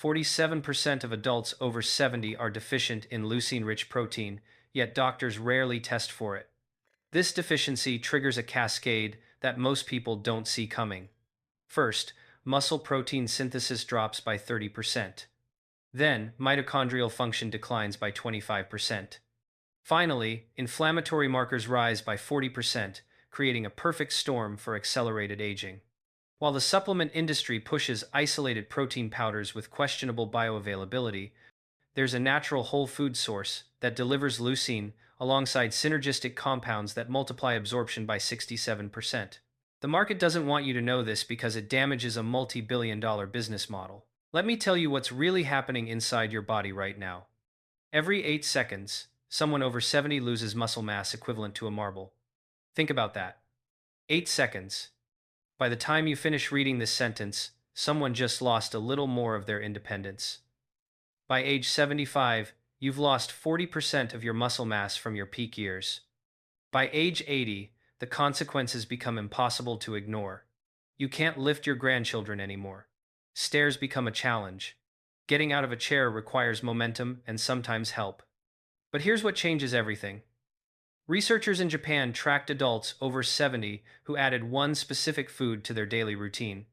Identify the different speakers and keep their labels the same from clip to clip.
Speaker 1: 47% of adults over 70 are deficient in leucine-rich protein, yet doctors rarely test for it. This deficiency triggers a cascade that most people don't see coming. First, muscle protein synthesis drops by 30%. Then, mitochondrial function declines by 25%. Finally, inflammatory markers rise by 40%, creating a perfect storm for accelerated aging. While the supplement industry pushes isolated protein powders with questionable bioavailability, there's a natural whole food source that delivers leucine alongside synergistic compounds that multiply absorption by 67%. The market doesn't want you to know this because it damages a multi-billion-dollar business model. Let me tell you what's really happening inside your body right now. Every 8 seconds, someone over 70 loses muscle mass equivalent to a marble. Think about that. 8 seconds. By the time you finish reading this sentence, someone just lost a little more of their independence. By age 75, you've lost 40% of your muscle mass from your peak years. By age 80, the consequences become impossible to ignore. You can't lift your grandchildren anymore. Stairs become a challenge. Getting out of a chair requires momentum and sometimes help. But here's what changes everything. Researchers in Japan tracked adults over 70 who added one specific food to their daily routine.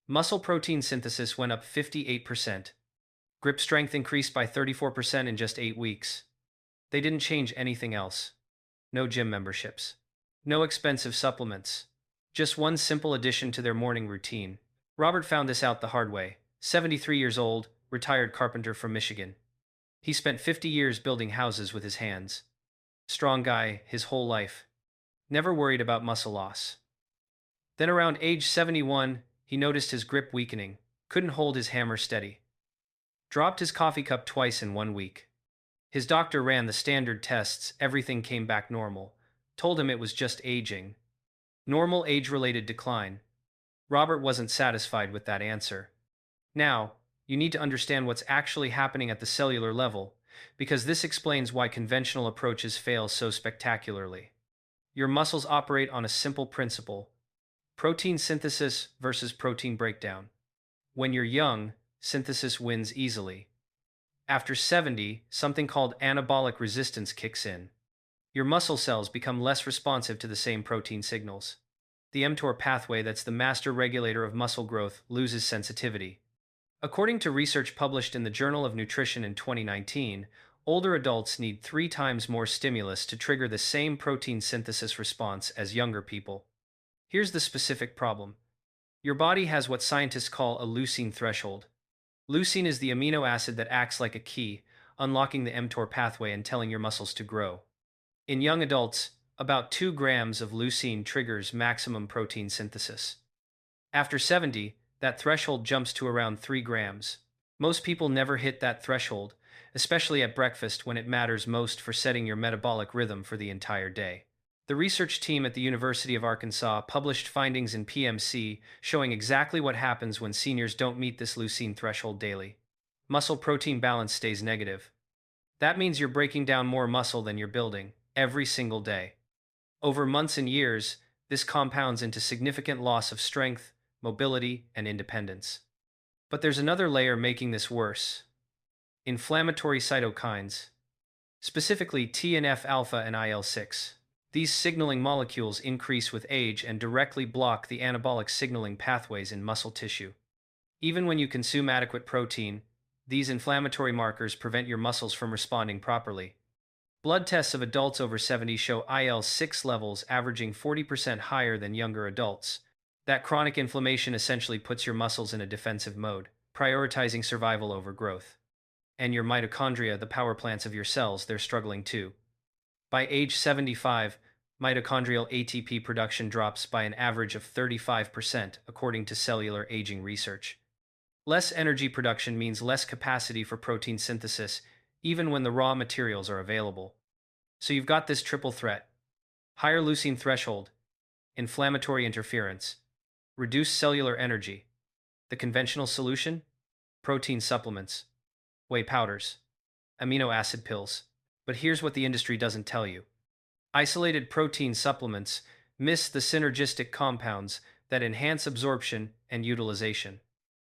Speaker 1: Muscle protein synthesis went up 58%. Grip strength increased by 34% in just 8 weeks. They didn't change anything else. No gym memberships. No expensive supplements. Just one simple addition to their morning routine. Robert found this out the hard way. 73 years old, retired carpenter from Michigan. He spent 50 years building houses with his hands. Strong guy his whole life. Never worried about muscle loss. Then around age 71, he noticed his grip weakening. Couldn't hold his hammer steady. Dropped his coffee cup twice in 1 week. His doctor ran the standard tests, everything came back normal. Told him it was just aging. Normal age-related decline. Robert wasn't satisfied with that answer. Now, you need to understand what's actually happening at the cellular level, because this explains why conventional approaches fail so spectacularly. Your muscles operate on a simple principle: protein synthesis versus protein breakdown. When you're young, synthesis wins easily. After 70, something called anabolic resistance kicks in. Your muscle cells become less responsive to the same protein signals. The mTOR pathway, that's the master regulator of muscle growth, loses sensitivity. According to research published in the Journal of Nutrition in 2019, older adults need 3 times more stimulus to trigger the same protein synthesis response as younger people. Here's the specific problem. Your body has what scientists call a leucine threshold. Leucine is the amino acid that acts like a key, unlocking the mTOR pathway and telling your muscles to grow. In young adults, about 2 grams of leucine triggers maximum protein synthesis. After 70, that threshold jumps to around 3 grams. Most people never hit that threshold, especially at breakfast when it matters most for setting your metabolic rhythm for the entire day. The research team at the University of Arkansas published findings in PMC showing exactly what happens when seniors don't meet this leucine threshold daily. Muscle protein balance stays negative. That means you're breaking down more muscle than you're building, every single day. Over months and years, this compounds into significant loss of strength, mobility, and independence. But there's another layer making this worse: inflammatory cytokines, specifically TNF-alpha and IL-6. These signaling molecules increase with age and directly block the anabolic signaling pathways in muscle tissue. Even when you consume adequate protein, these inflammatory markers prevent your muscles from responding properly. Blood tests of adults over 70 show IL-6 levels averaging 40% higher than younger adults. That chronic inflammation essentially puts your muscles in a defensive mode, prioritizing survival over growth. And your mitochondria, the power plants of your cells, they're struggling too. By age 75, mitochondrial ATP production drops by an average of 35%, according to cellular aging research. Less energy production means less capacity for protein synthesis, even when the raw materials are available. So you've got this triple threat: higher leucine threshold, inflammatory interference, reduced cellular energy. The conventional solution? Protein supplements, whey powders, amino acid pills. But here's what the industry doesn't tell you. Isolated protein supplements miss the synergistic compounds that enhance absorption and utilization.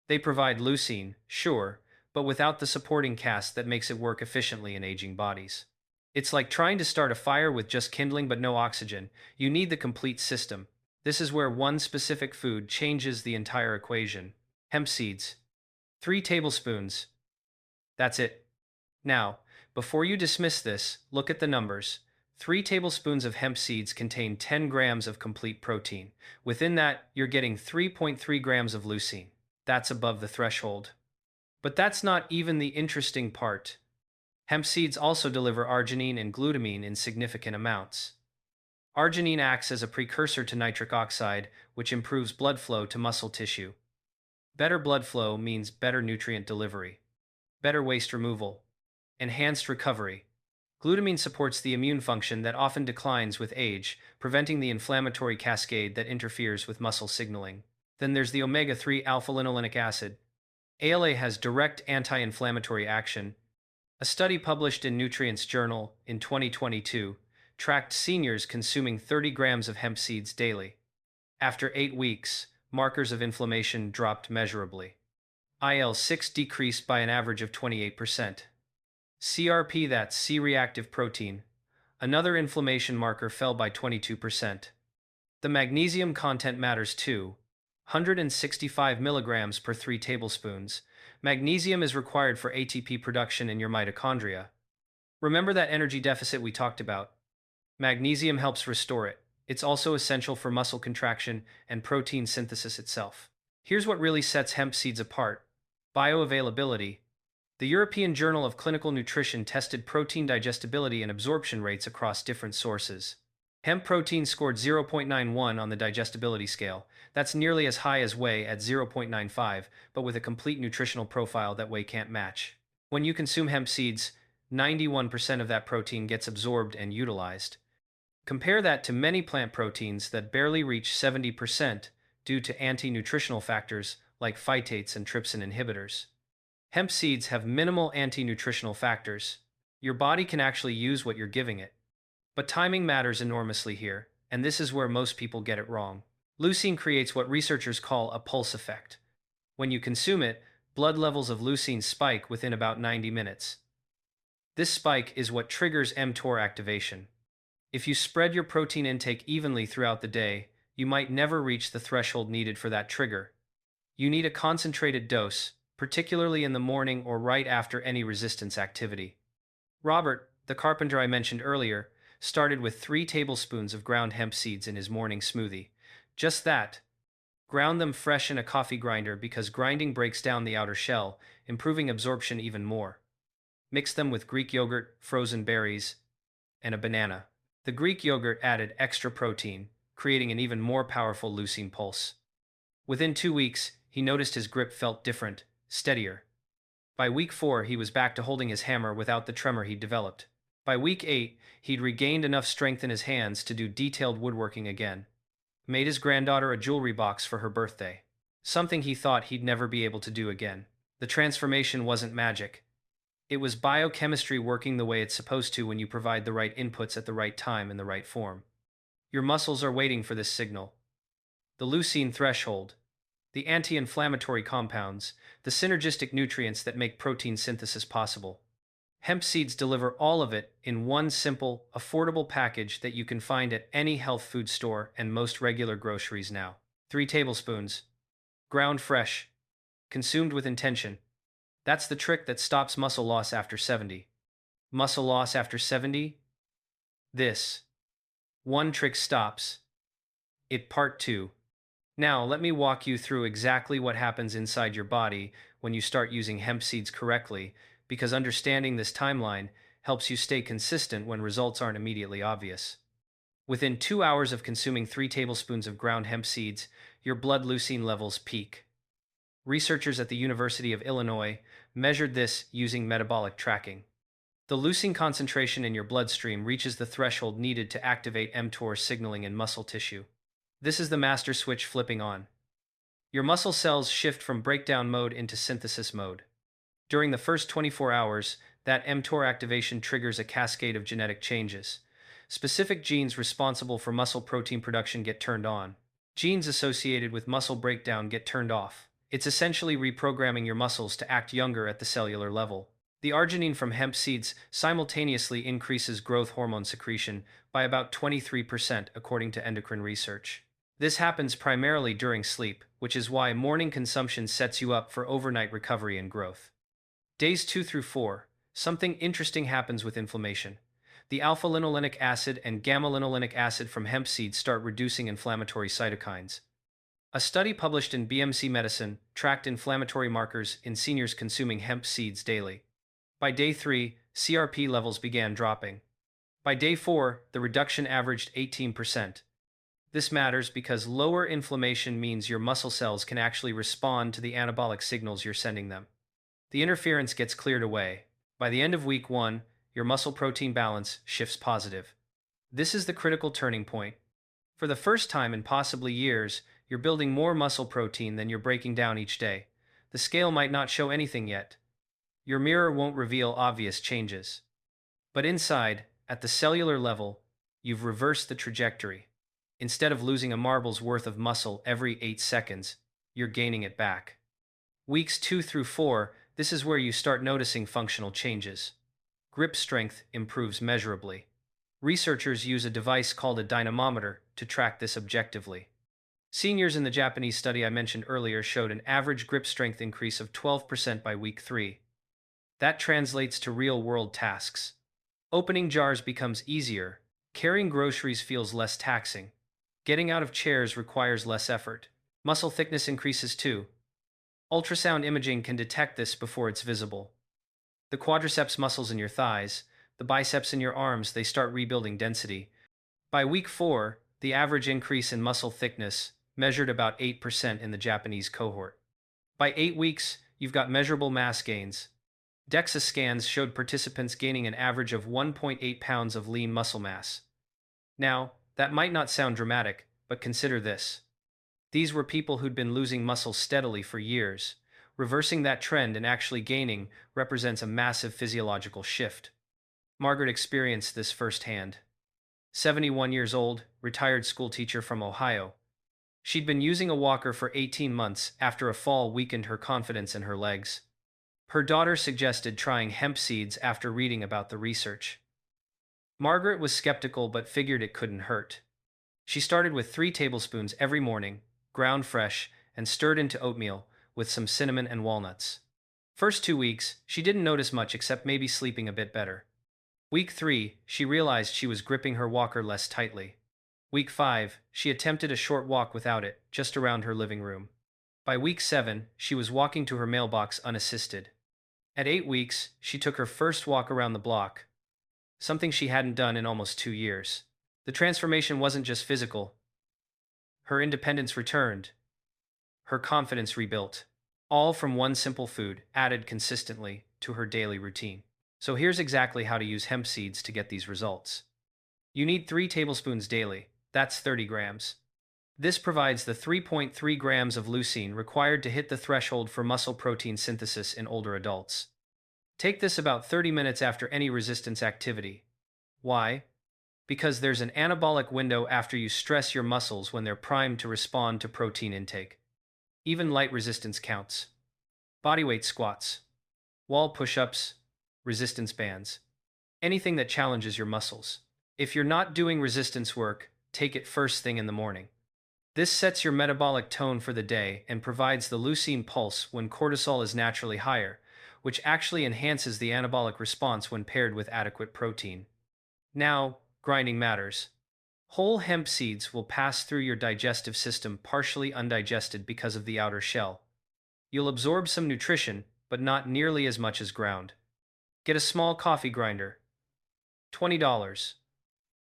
Speaker 1: They provide leucine, sure, but without the supporting cast that makes it work efficiently in aging bodies. It's like trying to start a fire with just kindling but no oxygen. You need the complete system. This is where one specific food changes the entire equation. Hemp seeds. 3 tablespoons. That's it. Now, before you dismiss this, look at the numbers. 3 tablespoons of hemp seeds contain 10 grams of complete protein. Within that, you're getting 3.3 grams of leucine. That's above the threshold. But that's not even the interesting part. Hemp seeds also deliver arginine and glutamine in significant amounts. Arginine acts as a precursor to nitric oxide, which improves blood flow to muscle tissue. Better blood flow means better nutrient delivery, better waste removal, enhanced recovery. Glutamine supports the immune function that often declines with age, preventing the inflammatory cascade that interferes with muscle signaling. Then there's the omega-3 alpha-linolenic acid. ALA has direct anti-inflammatory action. A study published in Nutrients Journal in 2022 tracked seniors consuming 30 grams of hemp seeds daily. After 8 weeks, markers of inflammation dropped measurably. IL-6 decreased by an average of 28%. CRP, that's C-reactive protein, another inflammation marker, fell by 22%. The magnesium content matters too. 165 milligrams per 3 tablespoons. Magnesium is required for ATP production in your mitochondria. Remember that energy deficit we talked about? Magnesium helps restore it. It's also essential for muscle contraction and protein synthesis itself. Here's what really sets hemp seeds apart: bioavailability. The European Journal of Clinical Nutrition tested protein digestibility and absorption rates across different sources. Hemp protein scored 0.91 on the digestibility scale. That's nearly as high as whey at 0.95, but with a complete nutritional profile that whey can't match. When you consume hemp seeds, 91% of that protein gets absorbed and utilized. Compare that to many plant proteins that barely reach 70% due to anti-nutritional factors like phytates and trypsin inhibitors. Hemp seeds have minimal anti-nutritional factors. Your body can actually use what you're giving it. But timing matters enormously here, and this is where most people get it wrong. Leucine creates what researchers call a pulse effect. When you consume it, blood levels of leucine spike within about 90 minutes. This spike is what triggers mTOR activation. If you spread your protein intake evenly throughout the day, you might never reach the threshold needed for that trigger. You need a concentrated dose, particularly in the morning or right after any resistance activity. Robert, the carpenter I mentioned earlier, started with 3 tablespoons of ground hemp seeds in his morning smoothie. Just that. Ground them fresh in a coffee grinder because grinding breaks down the outer shell, improving absorption even more. Mix them with Greek yogurt, frozen berries, and a banana. The Greek yogurt added extra protein, creating an even more powerful leucine pulse. Within 2 weeks, he noticed his grip felt different, steadier. By week 4, he was back to holding his hammer without the tremor he'd developed. By week 8, he'd regained enough strength in his hands to do detailed woodworking again. Made his granddaughter a jewelry box for her birthday. Something he thought he'd never be able to do again. The transformation wasn't magic. It was biochemistry working the way it's supposed to when you provide the right inputs at the right time in the right form. Your muscles are waiting for this signal. The leucine threshold, the anti-inflammatory compounds, the synergistic nutrients that make protein synthesis possible. Hemp seeds deliver all of it in one simple, affordable package that you can find at any health food store and most regular groceries now. 3 tablespoons. Ground fresh. Consumed with intention. That's the trick that stops muscle loss after 70. Muscle loss after 70? This. One trick stops it. Part 2. Now, let me walk you through exactly what happens inside your body when you start using hemp seeds correctly, because understanding this timeline helps you stay consistent when results aren't immediately obvious. Within 2 hours of consuming 3 tablespoons of ground hemp seeds, your blood leucine levels peak. Researchers at the University of Illinois measured this using metabolic tracking. The leucine concentration in your bloodstream reaches the threshold needed to activate mTOR signaling in muscle tissue. This is the master switch flipping on. Your muscle cells shift from breakdown mode into synthesis mode. During the first 24 hours, that mTOR activation triggers a cascade of genetic changes. Specific genes responsible for muscle protein production get turned on. Genes associated with muscle breakdown get turned off. It's essentially reprogramming your muscles to act younger at the cellular level. The arginine from hemp seeds simultaneously increases growth hormone secretion by about 23%, according to endocrine research. This happens primarily during sleep, which is why morning consumption sets you up for overnight recovery and growth. Days 2 through 4, something interesting happens with inflammation. The alpha-linolenic acid and gamma-linolenic acid from hemp seeds start reducing inflammatory cytokines. A study published in BMC Medicine tracked inflammatory markers in seniors consuming hemp seeds daily. By day 3, CRP levels began dropping. By day 4, the reduction averaged 18%. This matters because lower inflammation means your muscle cells can actually respond to the anabolic signals you're sending them. The interference gets cleared away. By the end of week 1, your muscle protein balance shifts positive. This is the critical turning point. For the first time in possibly years, you're building more muscle protein than you're breaking down each day. The scale might not show anything yet. Your mirror won't reveal obvious changes. But inside, at the cellular level, you've reversed the trajectory. Instead of losing a marble's worth of muscle every 8 seconds, you're gaining it back. Weeks 2 through 4, this is where you start noticing functional changes. Grip strength improves measurably. Researchers use a device called a dynamometer to track this objectively. Seniors in the Japanese study I mentioned earlier showed an average grip strength increase of 12% by week 3. That translates to real-world tasks. Opening jars becomes easier. Carrying groceries feels less taxing. Getting out of chairs requires less effort. Muscle thickness increases too. Ultrasound imaging can detect this before it's visible. The quadriceps muscles in your thighs, the biceps in your arms, they start rebuilding density. By week 4, the average increase in muscle thickness measured about 8% in the Japanese cohort. By 8 weeks, you've got measurable mass gains. DEXA scans showed participants gaining an average of 1.8 pounds of lean muscle mass. Now, that might not sound dramatic, but consider this. These were people who'd been losing muscle steadily for years. Reversing that trend and actually gaining represents a massive physiological shift. Margaret experienced this firsthand. 71 years old, retired schoolteacher from Ohio. She'd been using a walker for 18 months after a fall weakened her confidence in her legs. Her daughter suggested trying hemp seeds after reading about the research. Margaret was skeptical but figured it couldn't hurt. She started with 3 tablespoons every morning, ground fresh, and stirred into oatmeal with some cinnamon and walnuts. First 2 weeks, she didn't notice much except maybe sleeping a bit better. Week 3, she realized she was gripping her walker less tightly. Week 5, she attempted a short walk without it, just around her living room. By week 7, she was walking to her mailbox unassisted. At 8 weeks, she took her first walk around the block, something she hadn't done in almost 2 years. The transformation wasn't just physical. Her independence returned. Her confidence rebuilt. All from one simple food, added consistently to her daily routine. So here's exactly how to use hemp seeds to get these results. You need 3 tablespoons daily. That's 30 grams. This provides the 3.3 grams of leucine required to hit the threshold for muscle protein synthesis in older adults. Take this about 30 minutes after any resistance activity. Why? Because there's an anabolic window after you stress your muscles when they're primed to respond to protein intake. Even light resistance counts. Bodyweight squats, wall push-ups, resistance bands. Anything that challenges your muscles. If you're not doing resistance work, take it first thing in the morning. This sets your metabolic tone for the day and provides the leucine pulse when cortisol is naturally higher, which actually enhances the anabolic response when paired with adequate protein. Now, grinding matters. Whole hemp seeds will pass through your digestive system partially undigested because of the outer shell. You'll absorb some nutrition, but not nearly as much as ground. Get a small coffee grinder. $20.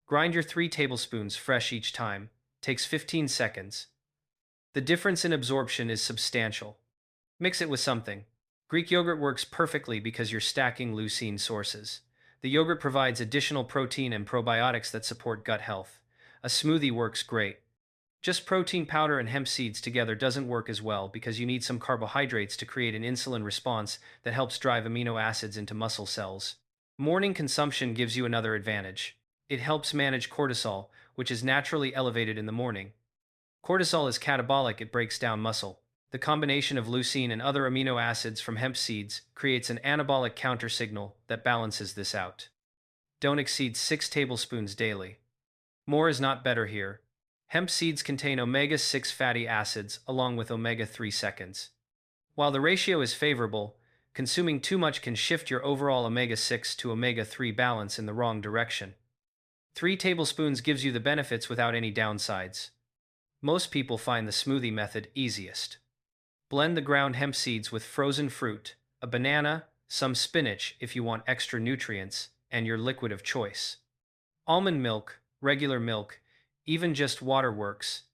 Speaker 1: Grind your 3 tablespoons fresh each time. Takes 15 seconds. The difference in absorption is substantial. Mix it with something. Greek yogurt works perfectly because you're stacking leucine sources. The yogurt provides additional protein and probiotics that support gut health. A smoothie works great. Just protein powder and hemp seeds together doesn't work as well because you need some carbohydrates to create an insulin response that helps drive amino acids into muscle cells. Morning consumption gives you another advantage. It helps manage cortisol, which is naturally elevated in the morning. Cortisol is catabolic, it breaks down muscle. The combination of leucine and other amino acids from hemp seeds creates an anabolic counter signal that balances this out. Don't exceed 6 tablespoons daily. More is not better here. Hemp seeds contain omega-6 fatty acids along with omega-3 seconds. While the ratio is favorable, consuming too much can shift your overall omega-6 to omega-3 balance in the wrong direction. 3 tablespoons gives you the benefits without any downsides. Most people find the smoothie method easiest. Blend the ground hemp seeds with frozen fruit, a banana, some spinach if you want extra nutrients, and your liquid of choice. Almond milk, regular milk, even just water works.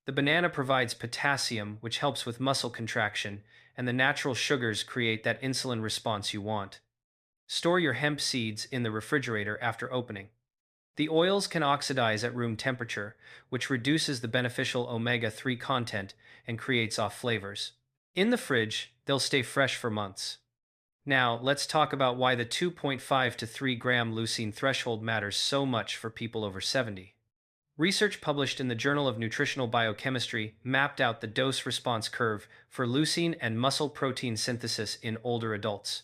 Speaker 1: The banana provides potassium, which helps with muscle contraction, and the natural sugars create that insulin response you want. Store your hemp seeds in the refrigerator after opening. The oils can oxidize at room temperature, which reduces the beneficial omega-3 content and creates off flavors. In the fridge, they'll stay fresh for months. Now, let's talk about why the 2.5 to 3 gram leucine threshold matters so much for people over 70. Research published in the Journal of Nutritional Biochemistry mapped out the dose-response curve for leucine and muscle protein synthesis in older adults.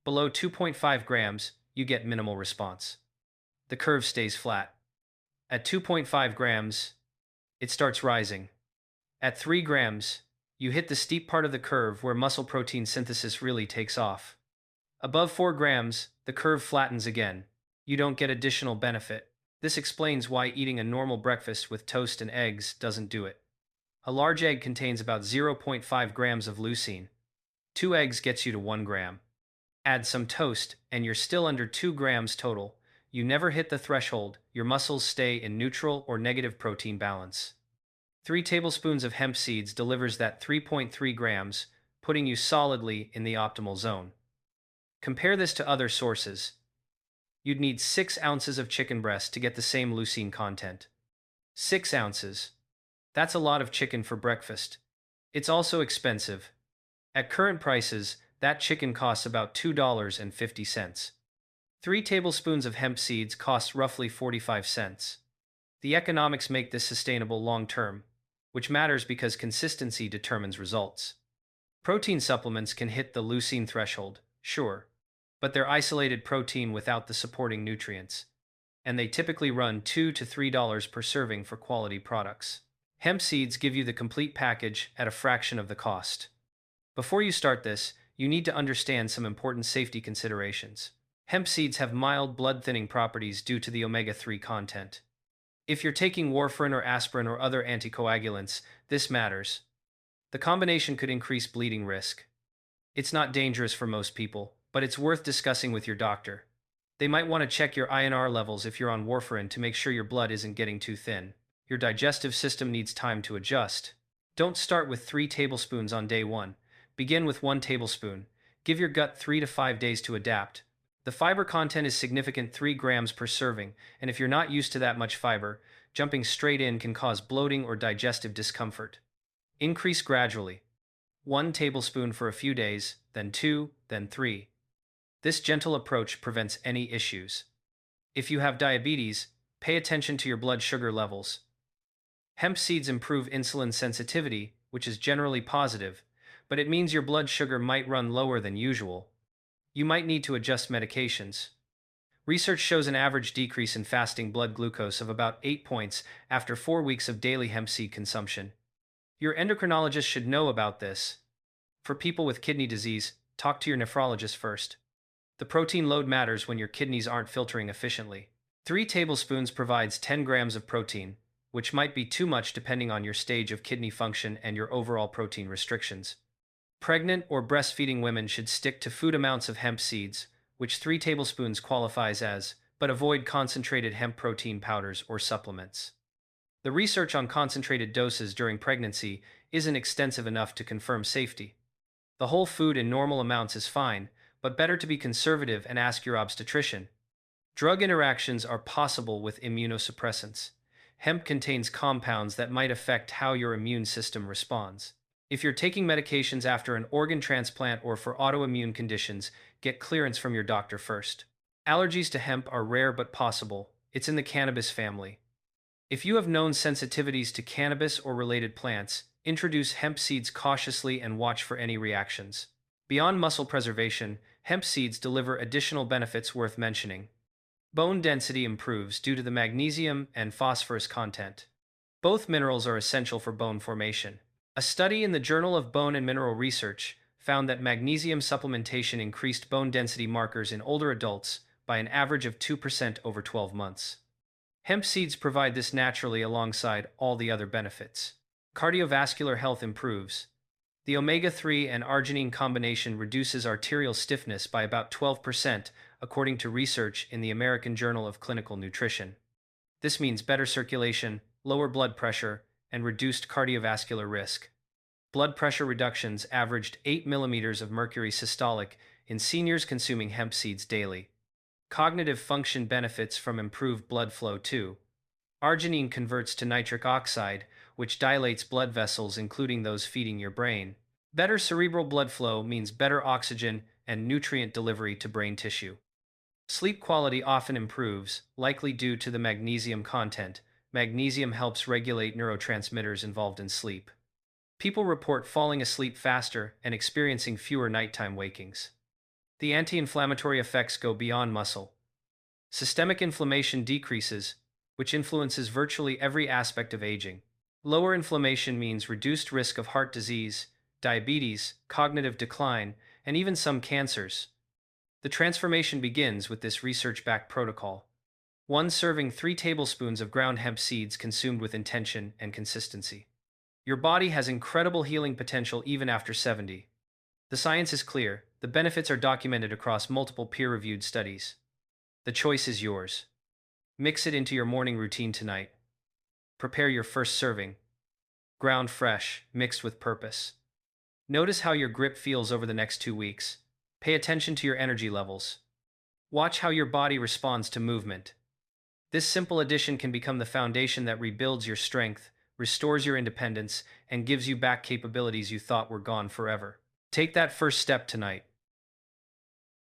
Speaker 1: Below 2.5 grams, you get minimal response. The curve stays flat. At 2.5 grams, it starts rising. At 3 grams, you hit the steep part of the curve where muscle protein synthesis really takes off. Above 4 grams, the curve flattens again. You don't get additional benefit. This explains why eating a normal breakfast with toast and eggs doesn't do it. A large egg contains about 0.5 grams of leucine. 2 eggs gets you to 1 gram. Add some toast, and you're still under 2 grams total. You never hit the threshold, your muscles stay in neutral or negative protein balance. 3 tablespoons of hemp seeds delivers that 3.3 grams, putting you solidly in the optimal zone. Compare this to other sources. You'd need 6 ounces of chicken breast to get the same leucine content. 6 ounces. That's a lot of chicken for breakfast. It's also expensive. At current prices, that chicken costs about $2.50. 3 tablespoons of hemp seeds cost roughly 45 cents. The economics make this sustainable long-term, which matters because consistency determines results. Protein supplements can hit the leucine threshold, sure, but they're isolated protein without the supporting nutrients, and they typically run $2 to $3 per serving for quality products. Hemp seeds give you the complete package at a fraction of the cost. Before you start this, you need to understand some important safety considerations. Hemp seeds have mild blood-thinning properties due to the omega-3 content. If you're taking warfarin or aspirin or other anticoagulants, this matters. The combination could increase bleeding risk. It's not dangerous for most people, but it's worth discussing with your doctor. They might want to check your INR levels if you're on warfarin to make sure your blood isn't getting too thin. Your digestive system needs time to adjust. Don't start with 3 tablespoons on day 1. Begin with 1 tablespoon. Give your gut 3 to 5 days to adapt. The fiber content is significant, 3 grams per serving, and if you're not used to that much fiber, jumping straight in can cause bloating or digestive discomfort. Increase gradually. 1 tablespoon for a few days, then 2, then 3. This gentle approach prevents any issues. If you have diabetes, pay attention to your blood sugar levels. Hemp seeds improve insulin sensitivity, which is generally positive, but it means your blood sugar might run lower than usual. You might need to adjust medications. Research shows an average decrease in fasting blood glucose of about 8 points after 4 weeks of daily hemp seed consumption. Your endocrinologist should know about this. For people with kidney disease, talk to your nephrologist first. The protein load matters when your kidneys aren't filtering efficiently. 3 tablespoons provides 10 grams of protein, which might be too much depending on your stage of kidney function and your overall protein restrictions. Pregnant or breastfeeding women should stick to food amounts of hemp seeds, which 3 tablespoons qualifies as, but avoid concentrated hemp protein powders or supplements. The research on concentrated doses during pregnancy isn't extensive enough to confirm safety. The whole food in normal amounts is fine, but better to be conservative and ask your obstetrician. Drug interactions are possible with immunosuppressants. Hemp contains compounds that might affect how your immune system responds. If you're taking medications after an organ transplant or for autoimmune conditions, get clearance from your doctor first. Allergies to hemp are rare but possible. It's in the cannabis family. If you have known sensitivities to cannabis or related plants, Introduce hemp seeds cautiously and watch for any reactions. Beyond muscle preservation, hemp seeds deliver additional benefits worth mentioning. Bone density improves due to the magnesium and phosphorus content. Both minerals are essential for bone formation. A study in the Journal of Bone and Mineral Research found that magnesium supplementation increased bone density markers in older adults by an average of 2% over 12 months. Hemp seeds provide this naturally alongside all the other benefits. Cardiovascular health improves. The omega-3 and arginine combination reduces arterial stiffness by about 12%, according to research in the American Journal of Clinical Nutrition. This means better circulation, lower blood pressure, and reduced cardiovascular risk. Blood pressure reductions averaged 8 millimeters of mercury systolic in seniors consuming hemp seeds daily. Cognitive function benefits from improved blood flow too. Arginine converts to nitric oxide, which dilates blood vessels, including those feeding your brain. Better cerebral blood flow means better oxygen and nutrient delivery to brain tissue. Sleep quality often improves, likely due to the magnesium content. Magnesium helps regulate neurotransmitters involved in sleep. People report falling asleep faster and experiencing fewer nighttime wakings. The anti-inflammatory effects go beyond muscle. Systemic inflammation decreases, which influences virtually every aspect of aging. Lower inflammation means reduced risk of heart disease, diabetes, cognitive decline, and even some cancers. The transformation begins with this research-backed protocol. One serving 3 tablespoons of ground hemp seeds consumed with intention and consistency. Your body has incredible healing potential even after 70. The science is clear, the benefits are documented across multiple peer-reviewed studies. The choice is yours. Mix it into your morning routine tonight. Prepare your first serving. Ground fresh, mixed with purpose. Notice how your grip feels over the next 2 weeks. Pay attention to your energy levels. Watch how your body responds to movement. This simple addition can become the foundation that rebuilds your strength, restores your independence, and gives you back capabilities you thought were gone forever. Take that first step tonight.